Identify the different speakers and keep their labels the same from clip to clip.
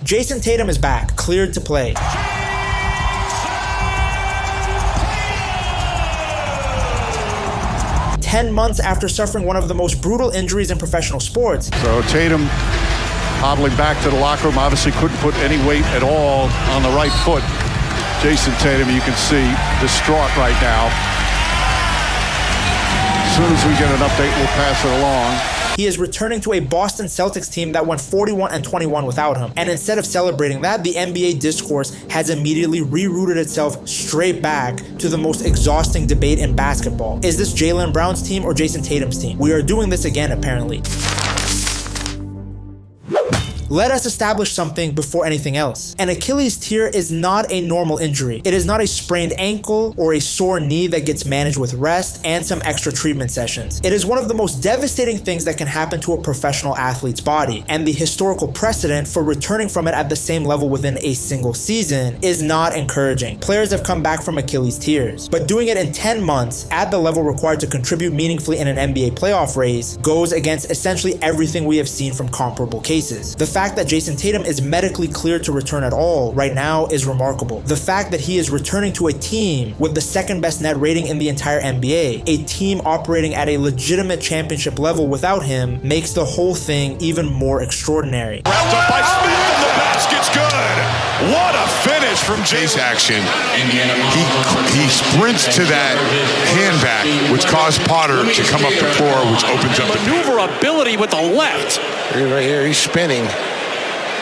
Speaker 1: Jayson Tatum is back, cleared to play. 10 months after suffering one of the most brutal injuries in professional sports.
Speaker 2: So Tatum hobbling back to the locker room, obviously couldn't put any weight at all on the right foot. Jayson Tatum, you can see, distraught right now. As soon as we get an update, we'll pass it along.
Speaker 1: He is returning to a Boston Celtics team that went 41-21 without him. And instead of celebrating that, the NBA discourse has immediately rerouted itself straight back to the most exhausting debate in basketball. Is this Jaylen Brown's team or Jayson Tatum's team? We are doing this again, apparently. Let us establish something before anything else. An Achilles tear is not a normal injury. It is not a sprained ankle or a sore knee that gets managed with rest and some extra treatment sessions. It is one of the most devastating things that can happen to a professional athlete's body, and the historical precedent for returning from it at the same level within a single season is not encouraging. Players have come back from Achilles tears, but doing it in 10 months at the level required to contribute meaningfully in an NBA playoff race goes against essentially everything we have seen from comparable cases. The fact that Jayson Tatum is medically cleared to return at all right now is remarkable. The fact that he is returning to a team with the second best net rating in the entire NBA, a team operating at a legitimate championship level without him, makes the whole thing even more extraordinary.
Speaker 3: Wrapped up by Smith and the basket's good. What a finish from Jayson.
Speaker 4: Action. He sprints to that hand back, which caused Potter to come up the floor, which opens up
Speaker 3: Maneuverability with the left.
Speaker 5: Right here, he's spinning.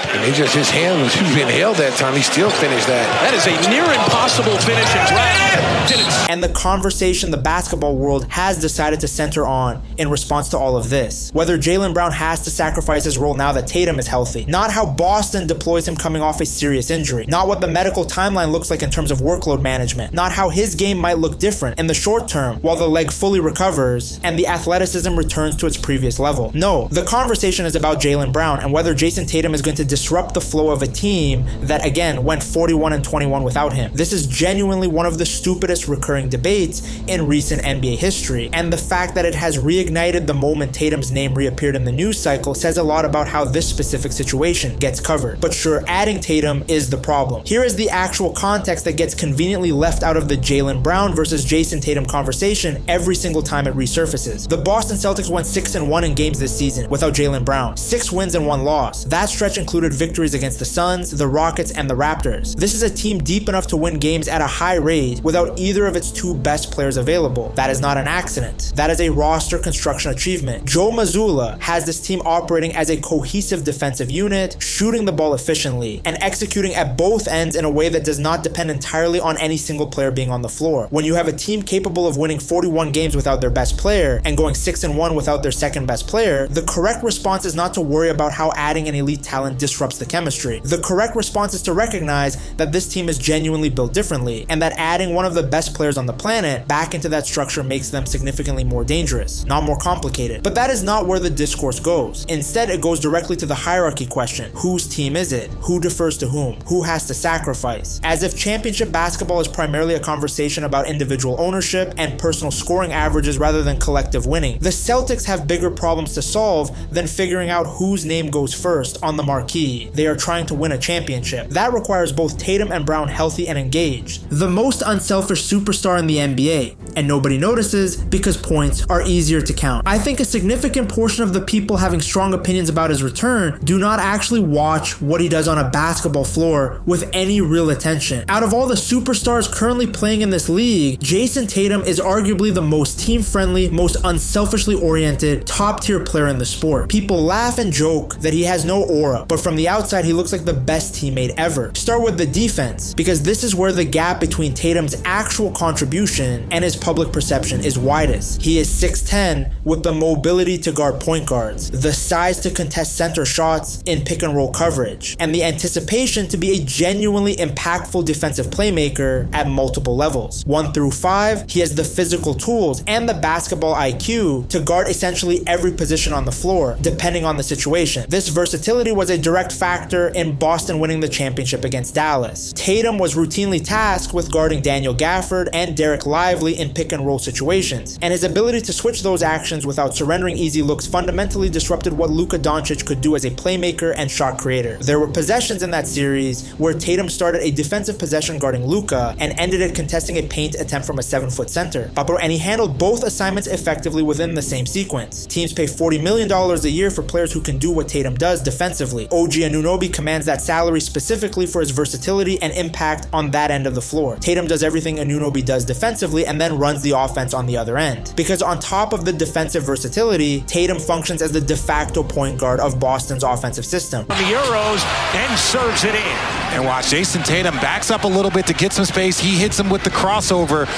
Speaker 5: And his hand was being held that time. He still finished that.
Speaker 3: That is a near impossible finish and drag.
Speaker 1: And the conversation the basketball world has decided to center on in response to all of this. Whether Jaylen Brown has to sacrifice his role now that Tatum is healthy. Not how Boston deploys him coming off a serious injury. Not what the medical timeline looks like in terms of workload management. Not how his game might look different in the short term while the leg fully recovers and the athleticism returns to its previous level. No, the conversation is about Jaylen Brown and whether Jayson Tatum is going to disrupt the flow of a team that again went 41-21 without him. This is genuinely one of the stupidest recurring debates in recent NBA history, and the fact that it has reignited the moment Tatum's name reappeared in the news cycle says a lot about how this specific situation gets covered. But sure, adding Tatum is the problem. Here is the actual context that gets conveniently left out of the Jaylen Brown versus Jayson Tatum conversation every single time it resurfaces. The Boston Celtics went 6-1 in games this season without Jaylen Brown. 6 wins and 1 loss. That stretch included victories against the Suns, the Rockets, and the Raptors. This is a team deep enough to win games at a high rate without either of its two best players available. That is not an accident. That is a roster construction achievement. Joe Mazzulla has this team operating as a cohesive defensive unit, shooting the ball efficiently, and executing at both ends in a way that does not depend entirely on any single player being on the floor. When you have a team capable of winning 41 games without their best player and going 6-1 without their second best player, the correct response is not to worry about how adding an elite talent disrupts the chemistry. The correct response is to recognize that this team is genuinely built differently, and that adding one of the best players on the planet back into that structure makes them significantly more dangerous, not more complicated. But that is not where the discourse goes. Instead, it goes directly to the hierarchy question. Whose team is it? Who defers to whom? Who has to sacrifice? As if championship basketball is primarily a conversation about individual ownership and personal scoring averages rather than collective winning. The Celtics have bigger problems to solve than figuring out whose name goes first on the marquee. They are trying to win a championship. That requires both Tatum and Brown healthy and engaged. The most unselfish superstar in the NBA, and nobody notices because points are easier to count. I think a significant portion of the people having strong opinions about his return do not actually watch what he does on a basketball floor with any real attention. Out of all the superstars currently playing in this league, Jayson Tatum is arguably the most team-friendly, most unselfishly oriented, top-tier player in the sport. People laugh and joke that he has no aura, but from the outside he looks like the best teammate ever. Start with the defense, because this is where the gap between Tatum's actual contribution and his public perception is widest. He is 6'10" with the mobility to guard point guards, the size to contest center shots in pick and roll coverage, and the anticipation to be a genuinely impactful defensive playmaker at multiple levels. 1 through 5, he has the physical tools and the basketball IQ to guard essentially every position on the floor, depending on the situation. This versatility was a direct direct factor in Boston winning the championship against Dallas. Tatum was routinely tasked with guarding Daniel Gafford and Derek Lively in pick-and-roll situations, and his ability to switch those actions without surrendering easy looks fundamentally disrupted what Luka Doncic could do as a playmaker and shot creator. There were possessions in that series where Tatum started a defensive possession guarding Luka and ended it contesting a paint attempt from a 7-foot center. And he handled both assignments effectively within the same sequence. Teams pay $40 million a year for players who can do what Tatum does defensively. OG Anunoby commands that salary specifically for his versatility and impact on that end of the floor. Tatum does everything Anunoby does defensively and then runs the offense on the other end. Because on top of the defensive versatility, Tatum functions as the de facto point guard of Boston's offensive system.
Speaker 6: On the Euros and serves it in.
Speaker 7: And watch, Jayson Tatum backs up a little bit to get some space. He hits him with the crossover,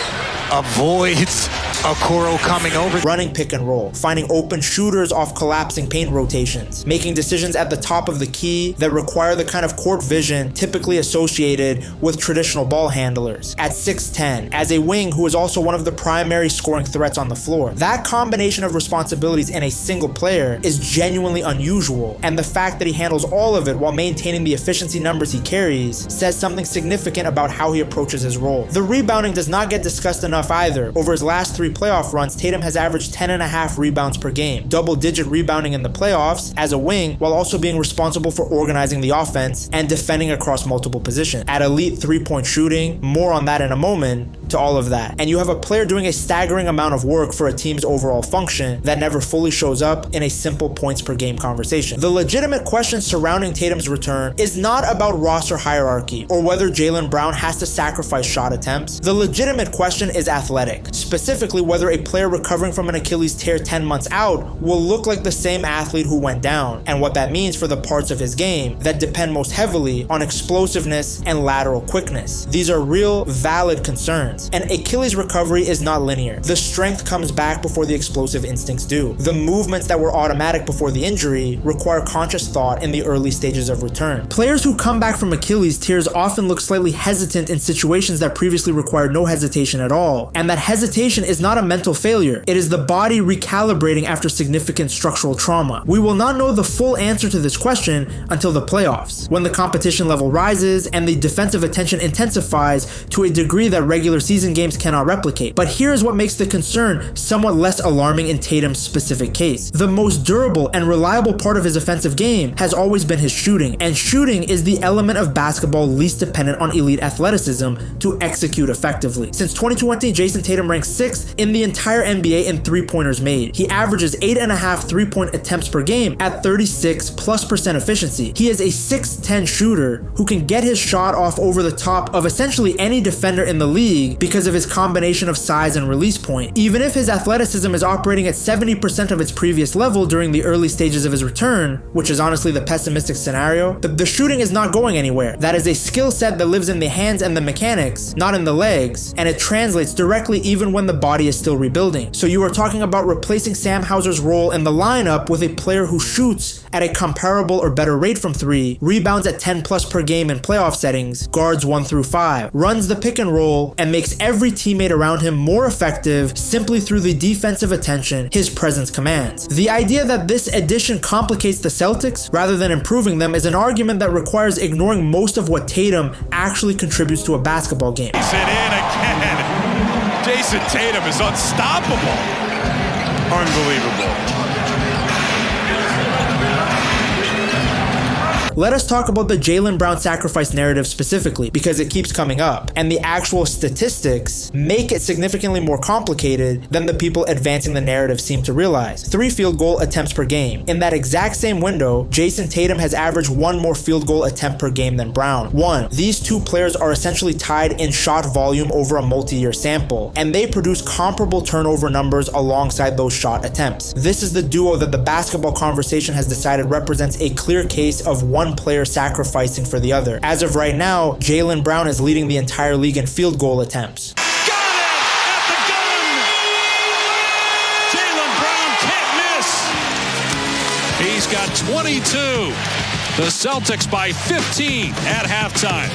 Speaker 7: avoids Okoro coming over.
Speaker 1: Running pick and roll, finding open shooters off collapsing paint rotations, making decisions at the top of the key that require the kind of court vision typically associated with traditional ball handlers. At 6'10", as a wing who is also one of the primary scoring threats on the floor. That combination of responsibilities in a single player is genuinely unusual, and the fact that he handles all of it while maintaining the efficiency numbers he carries says something significant about how he approaches his role. The rebounding does not get discussed enough either. Over his last 3 playoff runs, Tatum has averaged 10.5 rebounds per game, double-digit rebounding in the playoffs as a wing, while also being responsible for organizing the offense and defending across multiple positions. At elite 3-point shooting, more on that in a moment, to all of that. And you have a player doing a staggering amount of work for a team's overall function that never fully shows up in a simple points per game conversation. The legitimate question surrounding Tatum's return is not about roster hierarchy or whether Jaylen Brown has to sacrifice shot attempts. The legitimate question is athletic, specifically whether a player recovering from an Achilles tear 10 months out will look like the same athlete who went down, and what that means for the parts of his game that depend most heavily on explosiveness and lateral quickness. These are real, valid concerns. An Achilles recovery is not linear. The strength comes back before the explosive instincts do. The movements that were automatic before the injury require conscious thought in the early stages of return. Players who come back from Achilles tears often look slightly hesitant in situations that previously required no hesitation at all. And that hesitation is not a mental failure. It is the body recalibrating after significant structural trauma. We will not know the full answer to this question until the playoffs, when the competition level rises and the defensive attention intensifies to a degree that regular season games cannot replicate. But here's what makes the concern somewhat less alarming in Tatum's specific case. The most durable and reliable part of his offensive game has always been his shooting, and shooting is the element of basketball least dependent on elite athleticism to execute effectively. Since 2020, Jayson Tatum ranks 6th in the entire NBA in 3-pointers made. He averages 8.5 3-point attempts per game at 36+% efficiency. He is a 6'10" shooter who can get his shot off over the top of essentially any defender in the league because of his combination of size and release point. Even if his athleticism is operating at 70% of its previous level during the early stages of his return, which is honestly the pessimistic scenario, the shooting is not going anywhere. That is a skill set that lives in the hands and the mechanics, not in the legs, and it translates directly even when the body is still rebuilding. So you are talking about replacing Sam Hauser's role in the lineup with a player who shoots at a comparable or better rate from 3, rebounds at 10+ per game in playoff settings, guards 1 through 5, runs the pick and roll, and makes every teammate around him more effective simply through the defensive attention his presence commands. The idea that this addition complicates the Celtics rather than improving them is an argument that requires ignoring most of what Tatum actually contributes to a basketball game.
Speaker 3: He's in again. Jayson Tatum is unstoppable. Unbelievable.
Speaker 1: Let us talk about the Jaylen Brown sacrifice narrative specifically, because it keeps coming up, and the actual statistics make it significantly more complicated than the people advancing the narrative seem to realize. 3 field goal attempts per game. In that exact same window, Jayson Tatum has averaged 1 more field goal attempt per game than Brown. 1. These two players are essentially tied in shot volume over a multi-year sample, and they produce comparable turnover numbers alongside those shot attempts. This is the duo that the basketball conversation has decided represents a clear case of one player sacrificing for the other. As of right now, Jaylen Brown is leading the entire league in field goal attempts.
Speaker 3: Got it at the gun. Jaylen Brown can't miss.
Speaker 6: He's got 22. The Celtics by 15 at halftime.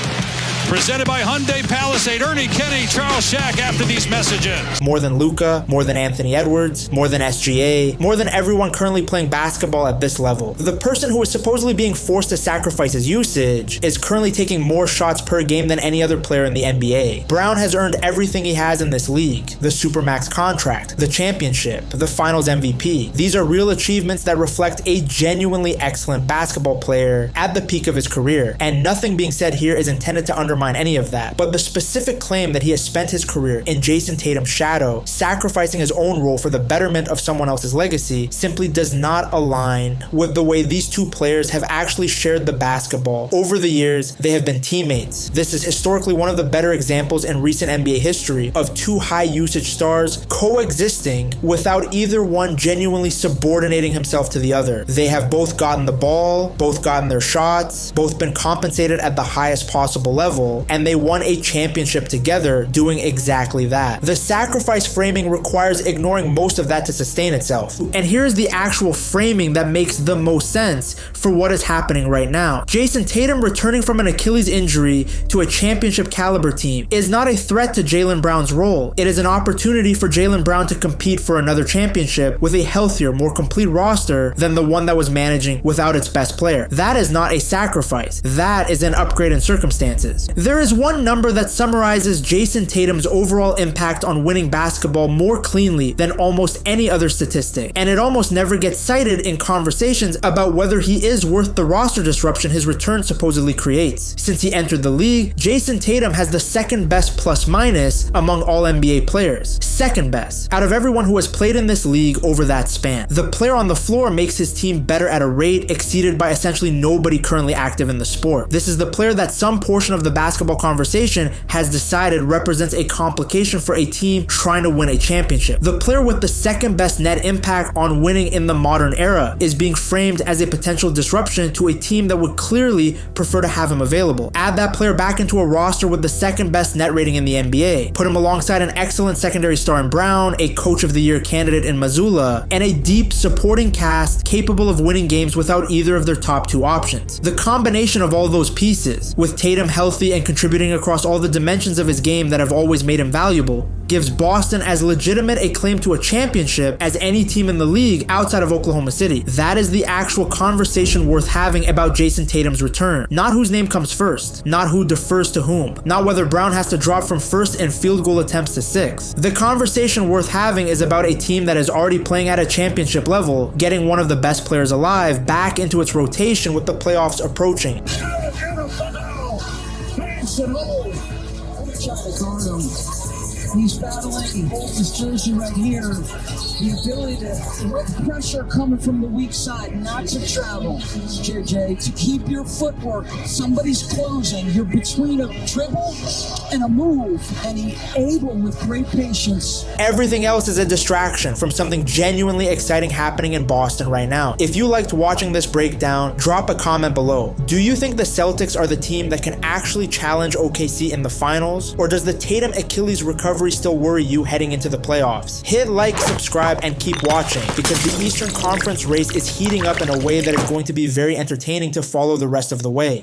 Speaker 6: Presented by Hyundai Palisade. Ernie, Kenny, Charles Shack after these messages.
Speaker 1: More than Luka, more than Anthony Edwards, more than SGA, more than everyone currently playing basketball at this level. The person who is supposedly being forced to sacrifice his usage is currently taking more shots per game than any other player in the NBA. Brown has earned everything he has in this league. The Supermax contract, the championship, the Finals MVP. These are real achievements that reflect a genuinely excellent basketball player at the peak of his career, and nothing being said here is intended to undermine any of that. But the specific claim that he has spent his career in Jayson Tatum's shadow, sacrificing his own role for the betterment of someone else's legacy, simply does not align with the way these two players have actually shared the basketball. Over the years, they have been teammates. This is historically one of the better examples in recent NBA history of two high usage stars coexisting without either one genuinely subordinating himself to the other. They have both gotten the ball, both gotten their shots, both been compensated at the highest possible level, and they won a championship together doing exactly that. The sacrifice framing requires ignoring most of that to sustain itself. And here's the actual framing that makes the most sense for what is happening right now. Jayson Tatum returning from an Achilles injury to a championship caliber team is not a threat to Jaylen Brown's role. It is an opportunity for Jaylen Brown to compete for another championship with a healthier, more complete roster than the one that was managing without its best player. That is not a sacrifice. That is an upgrade in circumstances. There is one number that summarizes Jayson Tatum's overall impact on winning basketball more cleanly than almost any other statistic, and it almost never gets cited in conversations about whether he is worth the roster disruption his return supposedly creates. Since he entered the league, Jayson Tatum has the second best plus minus among all NBA players. Second best out of everyone who has played in this league over that span. The player on the floor makes his team better at a rate exceeded by essentially nobody currently active in the sport. This is the player that some portion of the basketball conversation has decided represents a complication for a team trying to win a championship. The player with the second best net impact on winning in the modern era is being framed as a potential disruption to a team that would clearly prefer to have him available. Add that player back into a roster with the second best net rating in the NBA. Put him alongside an excellent secondary star in Brown, a coach of the year candidate in Mazzulla, and a deep supporting cast capable of winning games without either of their top two options. The combination of all those pieces, with Tatum healthy and contributing across all the dimensions of his game that have always made him valuable, gives Boston as legitimate a claim to a championship as any team in the league outside of Oklahoma City. That is the actual conversation worth having about Jayson Tatum's return. Not whose name comes first, not who defers to whom, not whether Brown has to drop from first in field goal attempts to sixth. The conversation worth having is about a team that is already playing at a championship level, getting one of the best players alive back into its rotation with the playoffs approaching.
Speaker 8: He's battling, he holds his jersey right here. The ability to, with pressure coming from the weak side, not to travel, JJ, to keep your footwork. Somebody's closing. You're between a dribble and a move, and he's able with great patience.
Speaker 1: Everything else is a distraction from something genuinely exciting happening in Boston right now. If you liked watching this breakdown, drop a comment below. Do you think the Celtics are the team that can actually challenge OKC in the finals? Or does the Tatum Achilles recovery still worry you heading into the playoffs? Hit like, subscribe, and keep watching, because the Eastern Conference race is heating up in a way that is going to be very entertaining to follow the rest of the way.